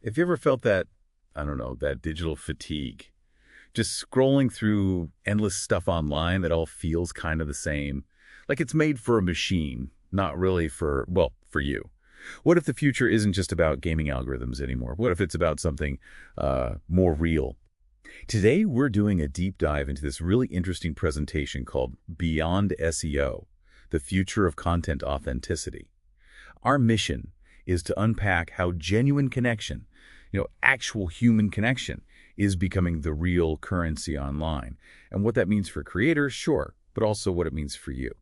Have you ever felt that, I don't know, that digital fatigue? Just scrolling through endless stuff online that all feels kind of the same. Like it's made for a machine, not really for, well, for you. What if the future isn't just about gaming algorithms anymore? What if it's about something more real? Today, we're doing a deep dive into this really interesting presentation called Beyond SEO, the future of content authenticity. Our mission is to unpack how genuine connection, actual human connection, is becoming the real currency online. And what that means for creators, sure, but also what it means for you.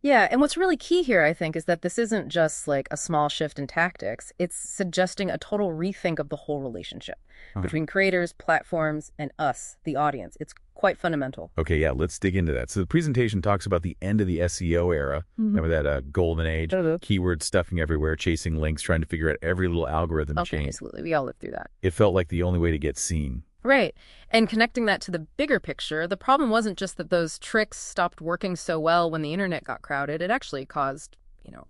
Yeah, and what's really key here, I think, is that this isn't just like a small shift in tactics. It's suggesting a total rethink of the whole relationship between creators, platforms, and us, the audience. It's quite fundamental. Okay, yeah, let's dig into that. So the presentation talks about the end of the SEO era. Remember that golden age, keyword stuffing everywhere, chasing links, trying to figure out every little algorithm change. Absolutely. We all lived through that. It felt like the only way to get seen. Right. And connecting that to the bigger picture, the problem wasn't just that those tricks stopped working so well when the internet got crowded. It actually caused,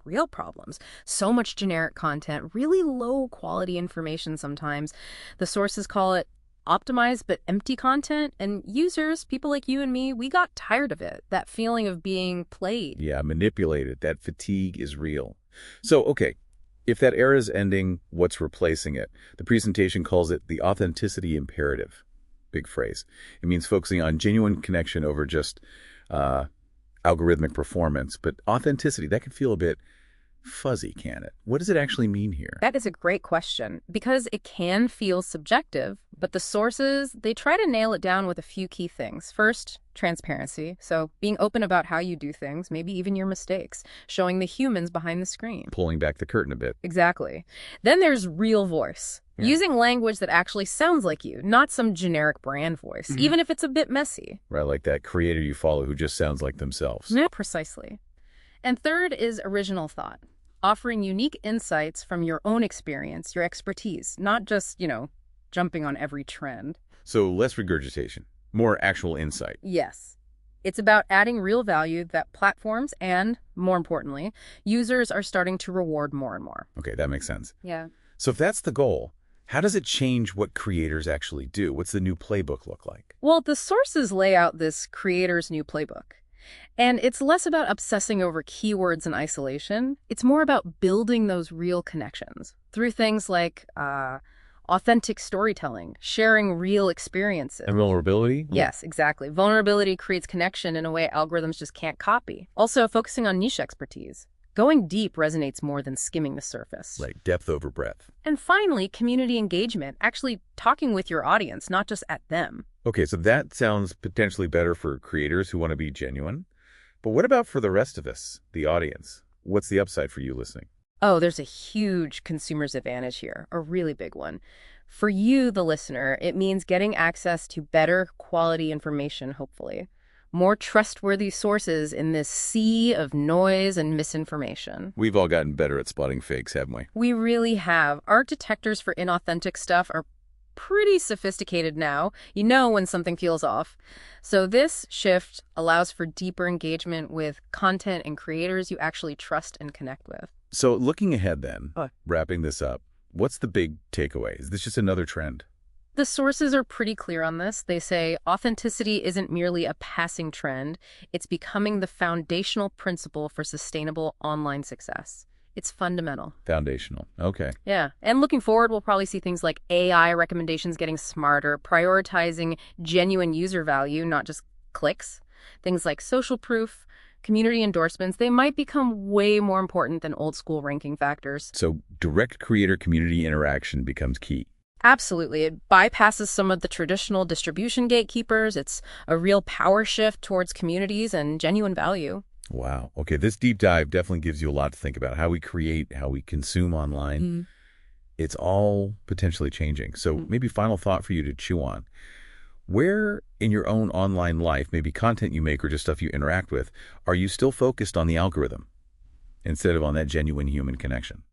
real problems. So much generic content, really low quality information sometimes. The sources call it optimized but empty content. And users, people like you and me, we got tired of it. That feeling of being played. Yeah, manipulated. That fatigue is real. So, okay. If that era is ending, what's replacing it? The presentation calls it the authenticity imperative. Big phrase. It means focusing on genuine connection over just algorithmic performance. But authenticity, that can feel a bit fuzzy, can it? What does it actually mean here? That is a great question because it can feel subjective, but the sources, they try to nail it down with a few key things. First, transparency. So being open about how you do things, maybe even your mistakes, showing the humans behind the screen. Pulling back the curtain a bit. Exactly. Then there's real voice. Yeah. Using language that actually sounds like you, not some generic brand voice, even if it's a bit messy. Right, like that creator you follow who just sounds like themselves. Yeah, precisely. And third is original thought, offering unique insights from your own experience, your expertise, not just, jumping on every trend. So less regurgitation, more actual insight. Yes. It's about adding real value that platforms and, more importantly, users are starting to reward more and more. Okay, that makes sense. Yeah. So if that's the goal, how does it change what creators actually do? What's the new playbook look like? Well, the sources lay out this creator's new playbook. And it's less about obsessing over keywords in isolation. It's more about building those real connections through things like authentic storytelling, sharing real experiences. And vulnerability? Yes, exactly. Vulnerability creates connection in a way algorithms just can't copy. Also, focusing on niche expertise. Going deep resonates more than skimming the surface. Right, depth over breadth. And finally, community engagement, actually talking with your audience, not just at them. Okay, so that sounds potentially better for creators who want to be genuine. But what about for the rest of us, the audience? What's the upside for you listening? Oh, there's a huge consumer's advantage here, a really big one. For you, the listener, it means getting access to better quality information, hopefully. More trustworthy sources in this sea of noise and misinformation. We've all gotten better at spotting fakes, haven't we? We really have. Our detectors for inauthentic stuff are pretty sophisticated now. You know when something feels off. So this shift allows for deeper engagement with content and creators you actually trust and connect with. So looking ahead then, wrapping this up, what's the big takeaway? Is this just another trend? The sources are pretty clear on this. They say authenticity isn't merely a passing trend. It's becoming the foundational principle for sustainable online success. It's fundamental. Foundational. Okay. Yeah. And looking forward, we'll probably see things like AI recommendations getting smarter, prioritizing genuine user value, not just clicks. Things like social proof, community endorsements, they might become way more important than old school ranking factors. So direct creator community interaction becomes key. Absolutely. It bypasses some of the traditional distribution gatekeepers. It's a real power shift towards communities and genuine value. Wow. Okay, this deep dive definitely gives you a lot to think about. How we create, how we consume online. It's all potentially changing. So maybe final thought for you to chew on. Where in your own online life, maybe content you make or just stuff you interact with, are you still focused on the algorithm instead of on that genuine human connection?